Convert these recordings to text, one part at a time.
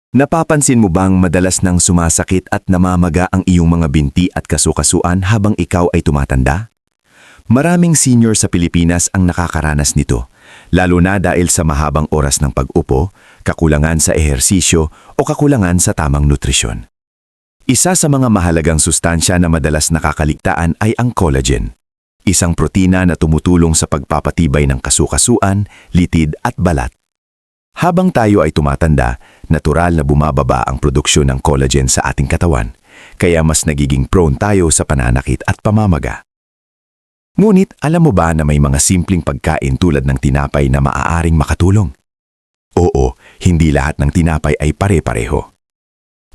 Napapansin mo bang madalas nang sumasakit at namamaga ang iyong mga binti at kasukasuan habang ikaw ay tumatanda? Maraming senior sa Pilipinas ang nakakaranas nito, lalo na dahil sa mahabang oras ng pag-upo, kakulangan sa ehersisyo o kakulangan sa tamang nutrisyon. Isa sa mga mahalagang sustansya na madalas nakakaligtaan ay ang collagen, isang protina na tumutulong sa pagpapatibay ng kasukasuan, litid at balat. Habang tayo ay tumatanda, natural na bumababa ang produksyon ng collagen sa ating katawan, kaya mas nagiging prone tayo sa pananakit at pamamaga. Ngunit alam mo ba na may mga simpleng pagkain tulad ng tinapay na maaaring makatulong? Oo, hindi lahat ng tinapay ay pare-pareho.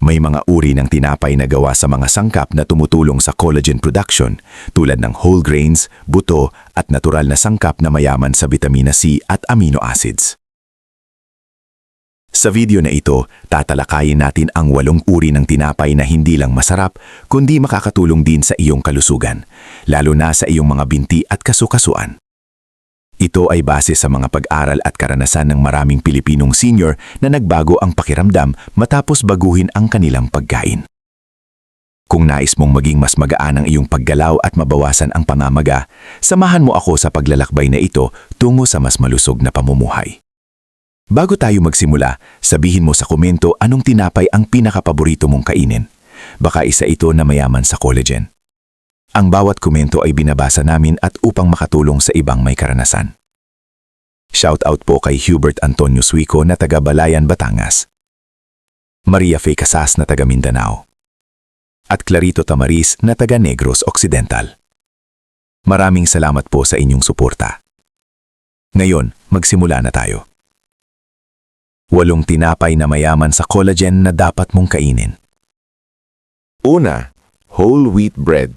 May mga uri ng tinapay na gawa sa mga sangkap na tumutulong sa collagen production tulad ng whole grains, buto at natural na sangkap na mayaman sa vitamina C at amino acids. Sa video na ito, tatalakayin natin ang 8 uri ng tinapay na hindi lang masarap, kundi makakatulong din sa iyong kalusugan, lalo na sa iyong mga binti at kasukasuan. Ito ay base sa mga pag-aral at karanasan ng maraming Pilipinong senior na nagbago ang pakiramdam matapos baguhin ang kanilang pagkain. Kung nais mong maging mas magaan ang iyong paggalaw at mabawasan ang pamamaga, samahan mo ako sa paglalakbay na ito tungo sa mas malusog na pamumuhay. Bago tayo magsimula, sabihin mo sa komento anong tinapay ang pinakapaborito mong kainin. Baka isa ito na mayaman sa collagen. Ang bawat komento ay binabasa namin at upang makatulong sa ibang may karanasan. Shoutout po kay Hubert Antonio Suico na taga Balayan, Batangas. Maria Faye Casas na taga Mindanao. At Clarito Tamariz na taga Negros Occidental. Maraming salamat po sa inyong suporta. Ngayon, magsimula na tayo. 8 tinapay na mayaman sa collagen na dapat mong kainin. Una, whole wheat bread.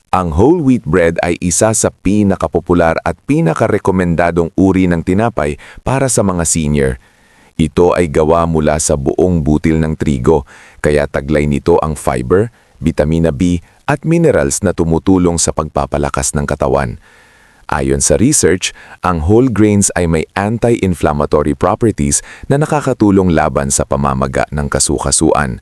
Ang whole wheat bread ay isa sa pinakapopular at pinakarekomendadong uri ng tinapay para sa mga senior. Ito ay gawa mula sa buong butil ng trigo, kaya taglay nito ang fiber, vitamina B at minerals na tumutulong sa pagpapalakas ng katawan. Ayon sa research, ang whole grains ay may anti-inflammatory properties na nakakatulong laban sa pamamaga ng kasukasuan.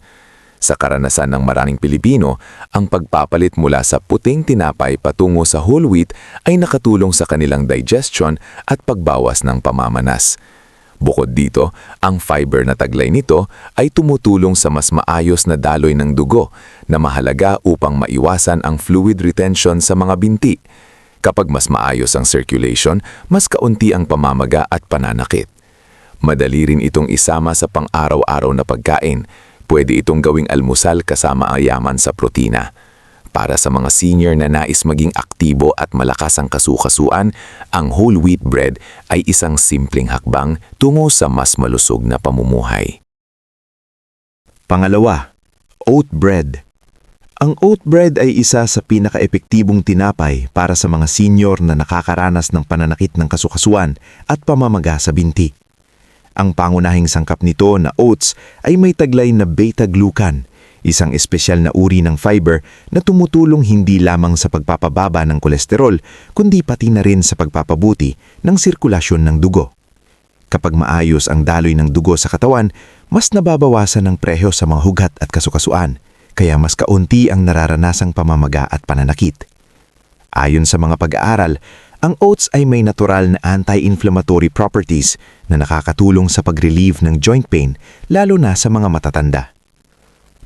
Sa karanasan ng maraming Pilipino, ang pagpapalit mula sa puting tinapay patungo sa whole wheat ay nakatulong sa kanilang digestion at pagbawas ng pamamanas. Bukod dito, ang fiber na taglay nito ay tumutulong sa mas maayos na daloy ng dugo na mahalaga upang maiwasan ang fluid retention sa mga binti. Kapag mas maayos ang circulation, mas kaunti ang pamamaga at pananakit. Madali rin itong isama sa pang-araw-araw na pagkain. Pwede itong gawing almusal kasama ang yaman sa protina. Para sa mga senior na nais maging aktibo at malakas ang kasukasuan, ang whole wheat bread ay isang simpleng hakbang tungo sa mas malusog na pamumuhay. Pangalawa, oat bread. Ang oat bread ay isa sa pinaka-epektibong tinapay para sa mga senior na nakakaranas ng pananakit ng kasukasuan at pamamaga sa binti. Ang pangunahing sangkap nito na oats ay may taglay na beta-glucan, isang espesyal na uri ng fiber na tumutulong hindi lamang sa pagpapababa ng kolesterol, kundi pati na rin sa pagpapabuti ng sirkulasyon ng dugo. Kapag maayos ang daloy ng dugo sa katawan, mas nababawasan ang preho sa mga hugat at kasukasuan, kaya mas kaunti ang nararanasang pamamaga at pananakit. Ayon sa mga pag-aaral, ang oats ay may natural na anti-inflammatory properties na nakakatulong sa pag-relieve ng joint pain, lalo na sa mga matatanda.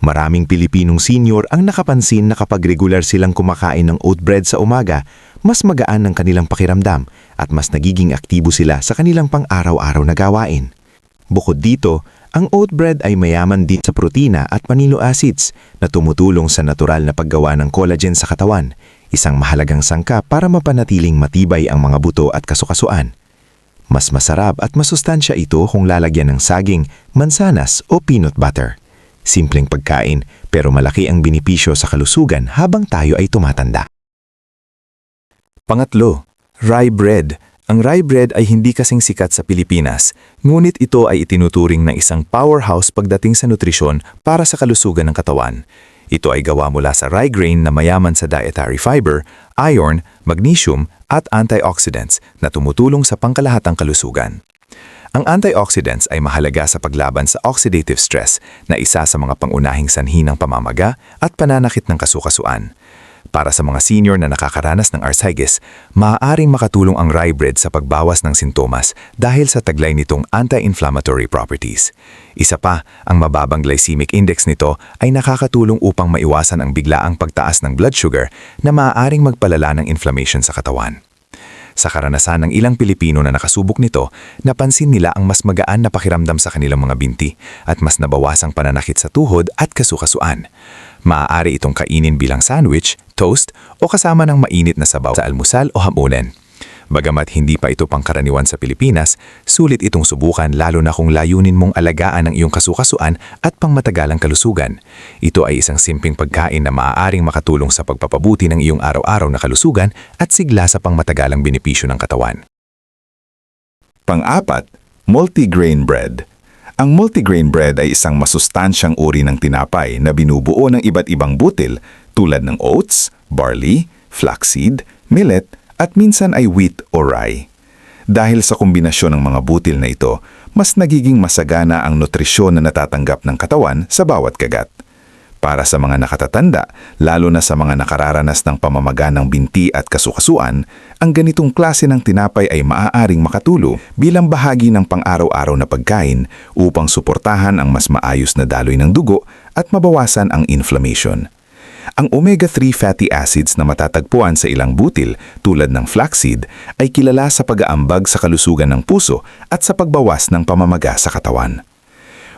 Maraming Pilipinong senior ang nakapansin na kapag regular silang kumakain ng oat bread sa umaga, mas magaan ang kanilang pakiramdam at mas nagiging aktibo sila sa kanilang pang-araw-araw na gawain. Bukod dito, ang oat bread ay mayaman din sa protina at amino acids na tumutulong sa natural na paggawa ng collagen sa katawan, isang mahalagang sangkap para mapanatiling matibay ang mga buto at kasukasuan. Mas masarap at masustansya ito kung lalagyan ng saging, mansanas o peanut butter. Simpleng pagkain pero malaki ang benepisyo sa kalusugan habang tayo ay tumatanda. Pangatlo, rye bread. Ang rye bread ay hindi kasing sikat sa Pilipinas, ngunit ito ay itinuturing na isang powerhouse pagdating sa nutrisyon para sa kalusugan ng katawan. Ito ay gawa mula sa rye grain na mayaman sa dietary fiber, iron, magnesium at antioxidants na tumutulong sa pangkalahatang kalusugan. Ang antioxidants ay mahalaga sa paglaban sa oxidative stress na isa sa mga pangunahing sanhi ng pamamaga at pananakit ng kasukasuan. Para sa mga senior na nakakaranas ng arthritis, maaaring makatulong ang rye bread sa pagbawas ng sintomas dahil sa taglay nitong anti-inflammatory properties. Isa pa, ang mababang glycemic index nito ay nakakatulong upang maiwasan ang biglaang pagtaas ng blood sugar na maaaring magpalala ng inflammation sa katawan. Sa karanasan ng ilang Pilipino na nakasubok nito, napansin nila ang mas magaan na pakiramdam sa kanilang mga binti at mas nabawasang pananakit sa tuhod at kasukasuan. Maaari itong kainin bilang sandwich, toast o kasama ng mainit na sabaw sa almusal o hapunan. Bagamat hindi pa ito pangkaraniwan sa Pilipinas, sulit itong subukan lalo na kung layunin mong alagaan ang iyong kasukasuan at pangmatagalang kalusugan. Ito ay isang simpleng pagkain na maaaring makatulong sa pagpapabuti ng iyong araw-araw na kalusugan at sigla sa pangmatagalang benepisyo ng katawan. Pang-apat, multigrain bread. Ang multigrain bread ay isang masustansyang uri ng tinapay na binubuo ng iba't ibang butil tulad ng oats, barley, flaxseed, millet, at minsan ay wheat o rye. Dahil sa kombinasyon ng mga butil na ito, mas nagiging masagana ang nutrisyon na natatanggap ng katawan sa bawat kagat. Para sa mga nakatatanda, lalo na sa mga nakararanas ng pamamaga ng binti at kasukasuan, ang ganitong klase ng tinapay ay maaaring makatulong bilang bahagi ng pang-araw-araw na pagkain upang suportahan ang mas maayos na daloy ng dugo at mabawasan ang inflammation. Ang omega-3 fatty acids na matatagpuan sa ilang butil tulad ng flaxseed ay kilala sa pag-aambag sa kalusugan ng puso at sa pagbawas ng pamamaga sa katawan.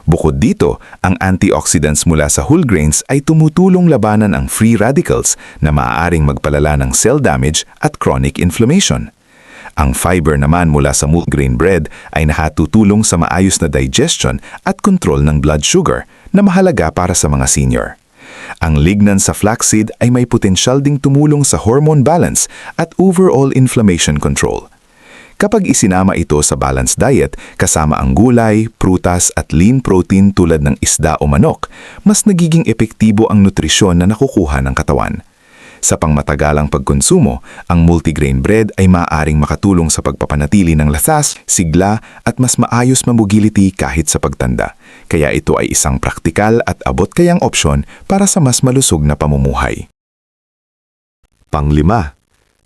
Bukod dito, ang antioxidants mula sa whole grains ay tumutulong labanan ang free radicals na maaaring magpalala ng cell damage at chronic inflammation. Ang fiber naman mula sa multigrain bread ay nakatutulong sa maayos na digestion at control ng blood sugar na mahalaga para sa mga senior. Ang lignan sa flaxseed ay may potensyal ding tumulong sa hormone balance at overall inflammation control. Kapag isinama ito sa balanced diet kasama ang gulay, prutas at lean protein tulad ng isda o manok, mas nagiging epektibo ang nutrisyon na nakukuha ng katawan. Sa pangmatagalang pagkonsumo, ang multigrain bread ay maaaring makatulong sa pagpapanatili ng lathas, sigla at mas maayos mobility kahit sa pagtanda. Kaya ito ay isang praktikal at abot-kayang opsyon para sa mas malusog na pamumuhay. Pang-5,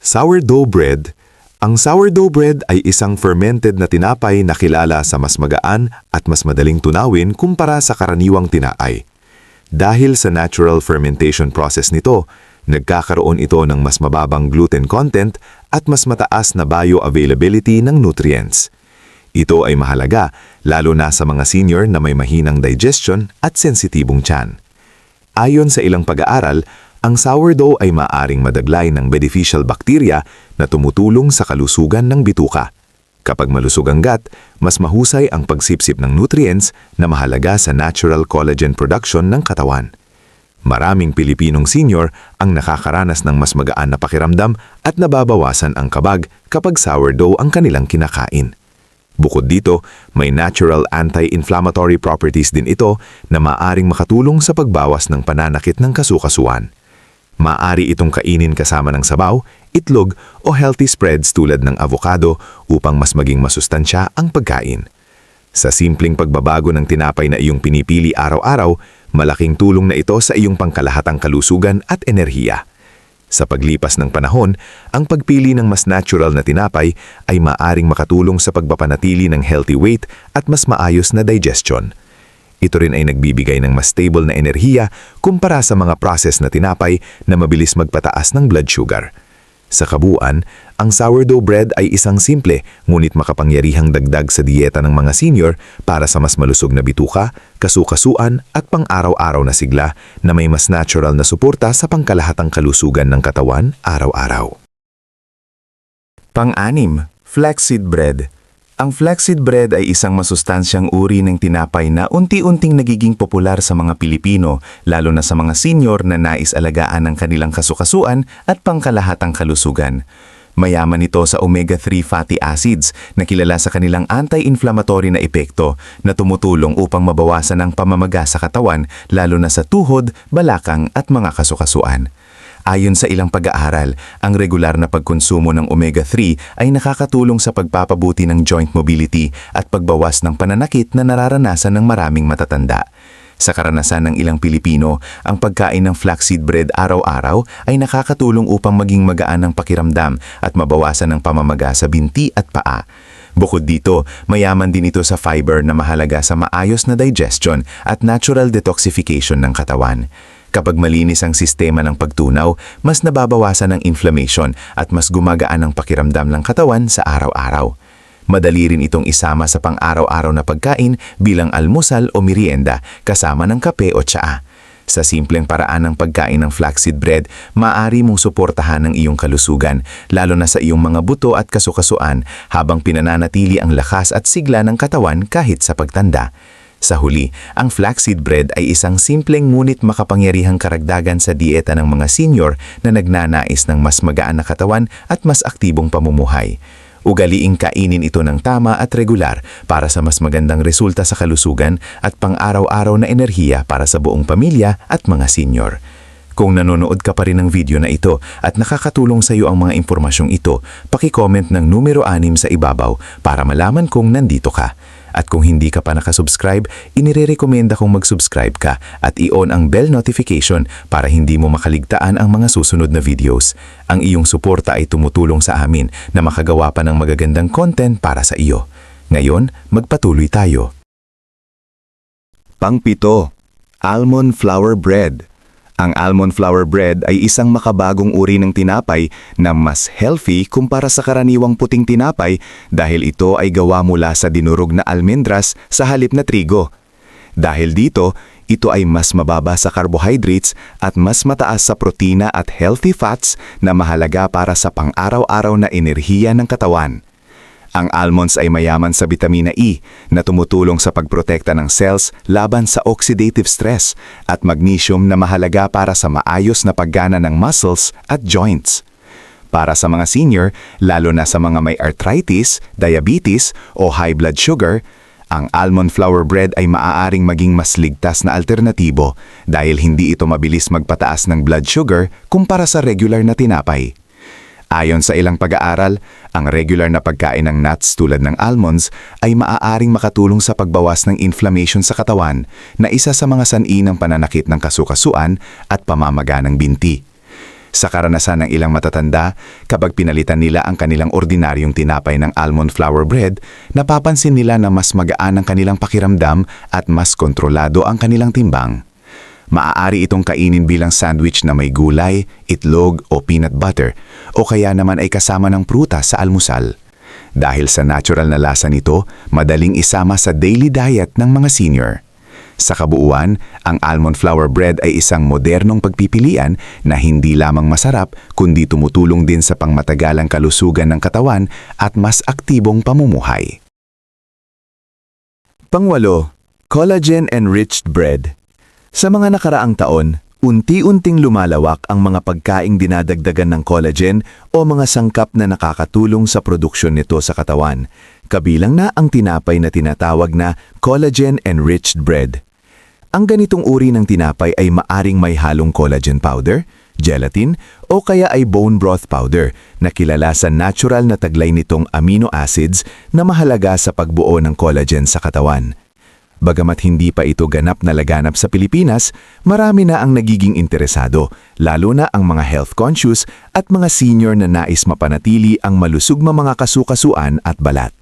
sourdough bread. Ang sourdough bread ay isang fermented na tinapay na kilala sa mas magaan at mas madaling tunawin kumpara sa karaniwang tinaay. Dahil sa natural fermentation process nito, nagkakaroon ito ng mas mababang gluten content at mas mataas na bioavailability ng nutrients. Ito ay mahalaga lalo na sa mga senior na may mahinang digestion at sensitibong tiyan. Ayon sa ilang pag-aaral, ang sourdough ay maaring madaglay ng beneficial bacteria na tumutulong sa kalusugan ng bituka. Kapag malusog ang gut, mas mahusay ang pagsipsip ng nutrients na mahalaga sa natural collagen production ng katawan. Maraming Pilipinong senior ang nakakaranas ng mas magaan na pakiramdam at nababawasan ang kabag kapag sourdough ang kanilang kinakain. Bukod dito, may natural anti-inflammatory properties din ito na maaring makatulong sa pagbawas ng pananakit ng kasukasuan. Maaari itong kainin kasama ng sabaw, itlog o healthy spreads tulad ng avocado upang mas maging masustansya ang pagkain. Sa simpleng pagbabago ng tinapay na iyong pinipili araw-araw, malaking tulong na ito sa iyong pangkalahatang kalusugan at enerhiya. Sa paglipas ng panahon, ang pagpili ng mas natural na tinapay ay maaring makatulong sa pagpapanatili ng healthy weight at mas maayos na digestion. Ito rin ay nagbibigay ng mas stable na enerhiya kumpara sa mga processed na tinapay na mabilis magpataas ng blood sugar. Sa kabuuan, ang sourdough bread ay isang simple ngunit makapangyarihang dagdag sa dieta ng mga senior para sa mas malusog na bituka, kasukasuan at pang-araw-araw na sigla na may mas natural na suporta sa pangkalahatang kalusugan ng katawan araw-araw. Pang-6, flaxseed bread. Ang flaxseed bread ay isang masustansyang uri ng tinapay na unti-unting nagiging popular sa mga Pilipino, lalo na sa mga senior na nais alagaan ng kanilang kasukasuan at pangkalahatang kalusugan. Mayaman ito sa omega-3 fatty acids na kilala sa kanilang anti-inflammatory na epekto na tumutulong upang mabawasan ang pamamaga sa katawan lalo na sa tuhod, balakang at mga kasukasuan. Ayon sa ilang pag-aaral, ang regular na pagkonsumo ng omega-3 ay nakakatulong sa pagpapabuti ng joint mobility at pagbawas ng pananakit na nararanasan ng maraming matatanda. Sa karanasan ng ilang Pilipino, ang pagkain ng flaxseed bread araw-araw ay nakakatulong upang maging magaan ang pakiramdam at mabawasan ang pamamaga sa binti at paa. Bukod dito, mayaman din ito sa fiber na mahalaga sa maayos na digestion at natural detoxification ng katawan. Kapag malinis ang sistema ng pagtunaw, mas nababawasan ang inflammation at mas gumagaan ang pakiramdam ng katawan sa araw-araw. Madali rin itong isama sa pang-araw-araw na pagkain bilang almusal o merienda kasama ng kape o tsaa. Sa simpleng paraan ng pagkain ng flaxseed bread, maaari mong suportahan ang iyong kalusugan, lalo na sa iyong mga buto at kasukasuan habang pinananatili ang lakas at sigla ng katawan kahit sa pagtanda. Sa huli, ang flaxseed bread ay isang simpleng ngunit makapangyarihang karagdagan sa dieta ng mga senior na nagnanais ng mas magaan na katawan at mas aktibong pamumuhay. Ugaliing kainin ito ng tama at regular para sa mas magandang resulta sa kalusugan at pang-araw-araw na enerhiya para sa buong pamilya at mga senior. Kung nanonood ka pa rin ng video na ito at nakakatulong sa iyo ang mga impormasyong ito, paki-comment ng numero 6 sa ibabaw para malaman kung nandito ka. At kung hindi ka pa nakasubscribe, inirerekomenda kong mag-subscribe ka at i-on ang bell notification para hindi mo makaligtaan ang mga susunod na videos. Ang iyong suporta ay tumutulong sa amin na makagawa pa ng magagandang content para sa iyo. Ngayon, magpatuloy tayo. Pang-7, almond flour bread. Ang almond flour bread ay isang makabagong uri ng tinapay na mas healthy kumpara sa karaniwang puting tinapay dahil ito ay gawa mula sa dinurog na almendras sa halip na trigo. Dahil dito, ito ay mas mababa sa carbohydrates at mas mataas sa protina at healthy fats na mahalaga para sa pang-araw-araw na enerhiya ng katawan. Ang almonds ay mayaman sa vitamina E na tumutulong sa pagprotekta ng cells laban sa oxidative stress at magnesium na mahalaga para sa maayos na paggana ng muscles at joints. Para sa mga senior, lalo na sa mga may arthritis, diabetes o high blood sugar, ang almond flour bread ay maaaring maging mas ligtas na alternatibo dahil hindi ito mabilis magpataas ng blood sugar kumpara sa regular na tinapay. Ayon sa ilang pag-aaral, ang regular na pagkain ng nuts tulad ng almonds ay maaaring makatulong sa pagbawas ng inflammation sa katawan na isa sa mga sanhi ng pananakit ng kasukasuan at pamamaga ng binti. Sa karanasan ng ilang matatanda, kapag pinalitan nila ang kanilang ordinaryong tinapay ng almond flour bread, napapansin nila na mas magaan ang kanilang pakiramdam at mas kontrolado ang kanilang timbang. Maaari itong kainin bilang sandwich na may gulay, itlog o peanut butter o kaya naman ay kasama ng prutas sa almusal. Dahil sa natural na lasa nito, madaling isama sa daily diet ng mga senior. Sa kabuuan, ang almond flour bread ay isang modernong pagpipilian na hindi lamang masarap kundi tumutulong din sa pangmatagalang kalusugan ng katawan at mas aktibong pamumuhay. Pang-8, collagen-enriched bread. Sa mga nakaraang taon, unti-unting lumalawak ang mga pagkaing dinadagdagan ng collagen o mga sangkap na nakakatulong sa produksyon nito sa katawan, kabilang na ang tinapay na tinatawag na collagen-enriched bread. Ang ganitong uri ng tinapay ay maaring may halong collagen powder, gelatin o kaya ay bone broth powder na kilala sa natural na taglay nitong amino acids na mahalaga sa pagbuo ng collagen sa katawan. Bagamat hindi pa ito ganap na laganap sa Pilipinas, marami na ang nagiging interesado, lalo na ang mga health-conscious at mga senior na nais mapanatili ang malusog na mga kasukasuan at balat.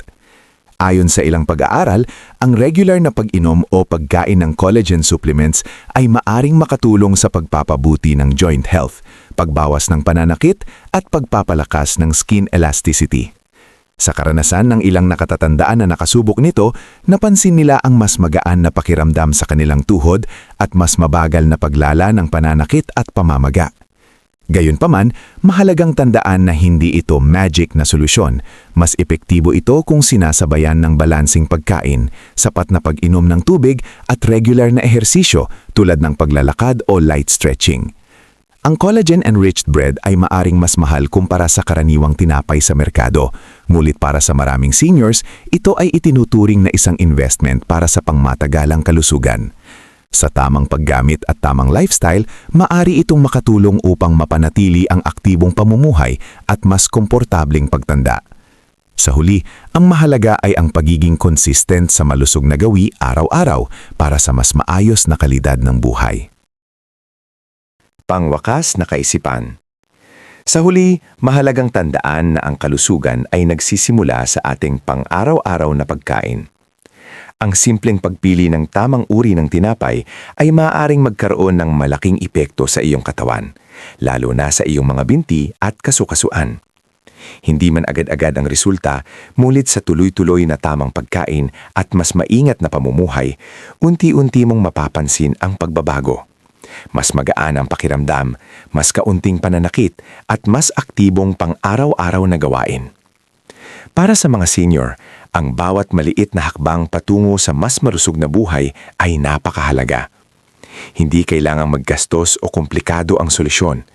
Ayon sa ilang pag-aaral, ang regular na pag-inom o pagkain ng collagen supplements ay maaring makatulong sa pagpapabuti ng joint health, pagbawas ng pananakit at pagpapalakas ng skin elasticity. Sa karanasan ng ilang nakatatandaan na nakasubok nito, napansin nila ang mas magaan na pakiramdam sa kanilang tuhod at mas mabagal na paglala ng pananakit at pamamaga. Gayunpaman, mahalagang tandaan na hindi ito magic na solusyon. Mas epektibo ito kung sinasabayan ng balansing pagkain, sapat na pag-inom ng tubig at regular na ehersisyo tulad ng paglalakad o light stretching. Ang collagen-enriched bread ay maaring mas mahal kumpara sa karaniwang tinapay sa merkado. Ngunit para sa maraming seniors, ito ay itinuturing na isang investment para sa pangmatagalang kalusugan. Sa tamang paggamit at tamang lifestyle, maari itong makatulong upang mapanatili ang aktibong pamumuhay at mas komportableng pagtanda. Sa huli, ang mahalaga ay ang pagiging consistent sa malusog na gawi araw-araw para sa mas maayos na kalidad ng buhay. Pangwakas na kaisipan. Sa huli, mahalagang tandaan na ang kalusugan ay nagsisimula sa ating pang-araw-araw na pagkain. Ang simpleng pagpili ng tamang uri ng tinapay ay maaaring magkaroon ng malaking epekto sa iyong katawan, lalo na sa iyong mga binti at kasukasuan. Hindi man agad-agad ang resulta, mulit sa tuloy-tuloy na tamang pagkain at mas maingat na pamumuhay, unti-unti mong mapapansin ang pagbabago. Mas magaan ang pakiramdam, mas kaunting pananakit at mas aktibong pang-araw-araw na gawain. Para sa mga senior, ang bawat maliit na hakbang patungo sa mas marusog na buhay ay napakahalaga. Hindi kailangang maggastos o komplikado ang solusyon.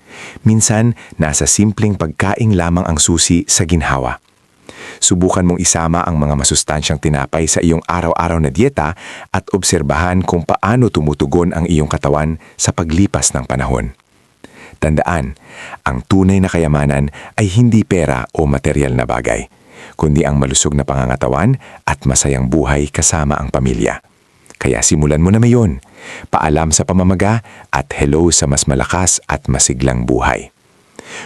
Minsan, nasa simpleng pagkain lamang ang susi sa ginhawa. Subukan mong isama ang mga masustansyang tinapay sa iyong araw-araw na dieta at obserbahan kung paano tumutugon ang iyong katawan sa paglipas ng panahon. Tandaan, ang tunay na kayamanan ay hindi pera o material na bagay, kundi ang malusog na pangangatawan at masayang buhay kasama ang pamilya. Kaya simulan mo na ngayon. Paalam sa pamamaga at hello sa mas malakas at masiglang buhay.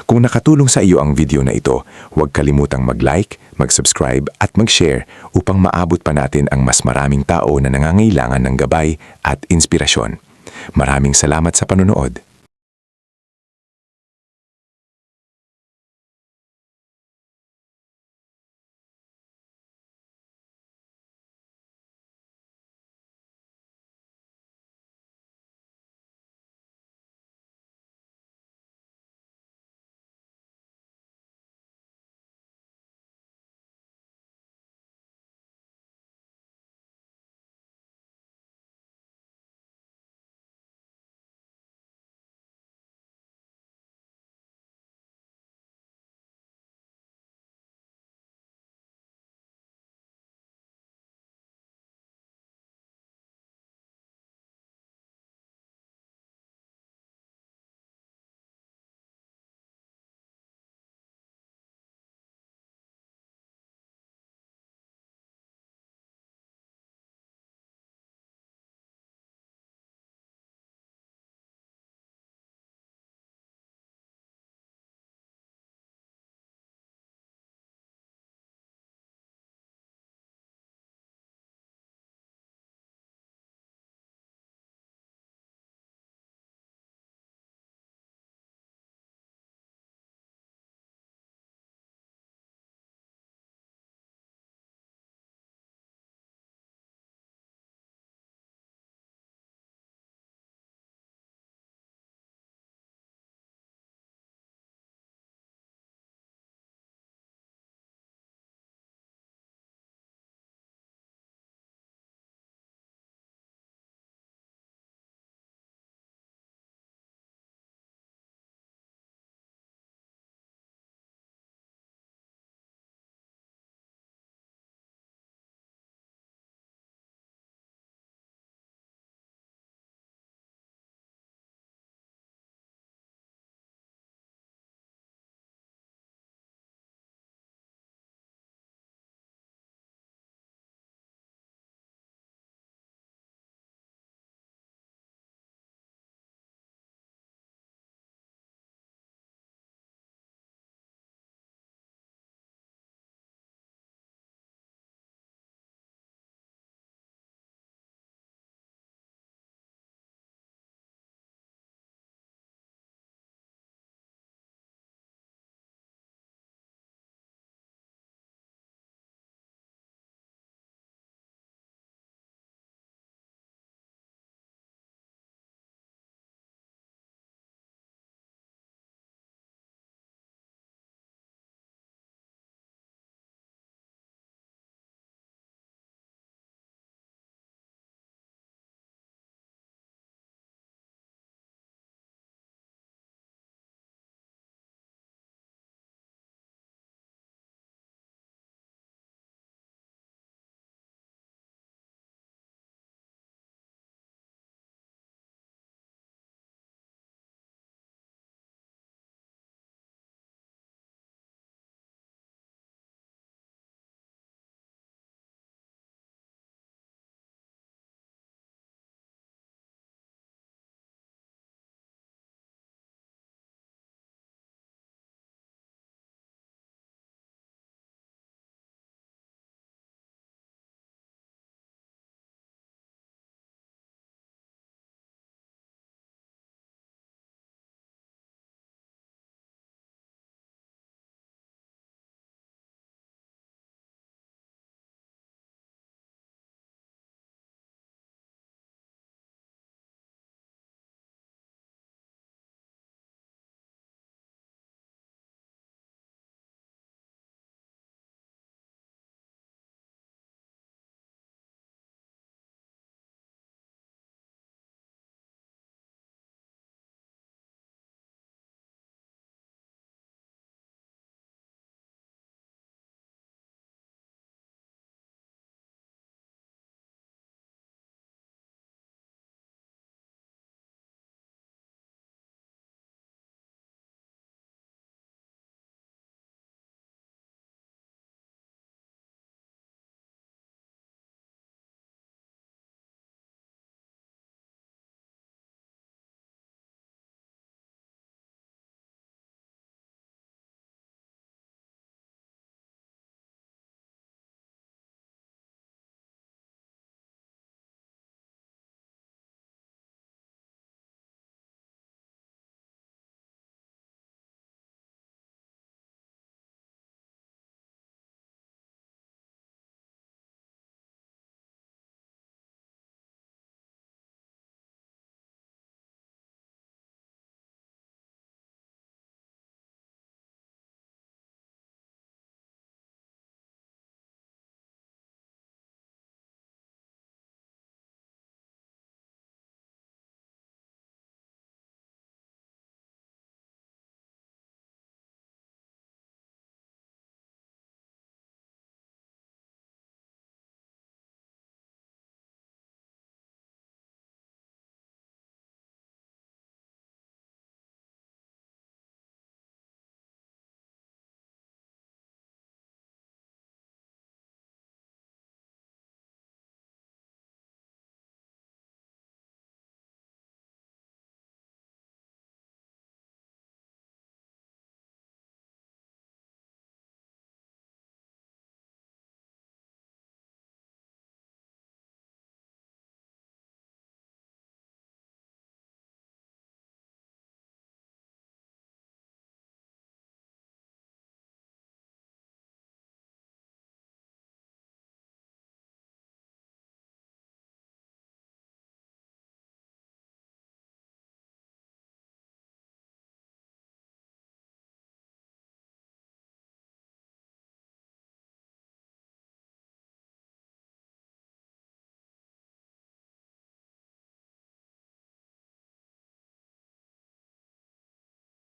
Kung nakatulong sa iyo ang video na ito, huwag kalimutang mag-like, mag-subscribe at mag-share upang maabot pa natin ang mas maraming tao na nangangailangan ng gabay at inspirasyon. Maraming salamat sa panonood.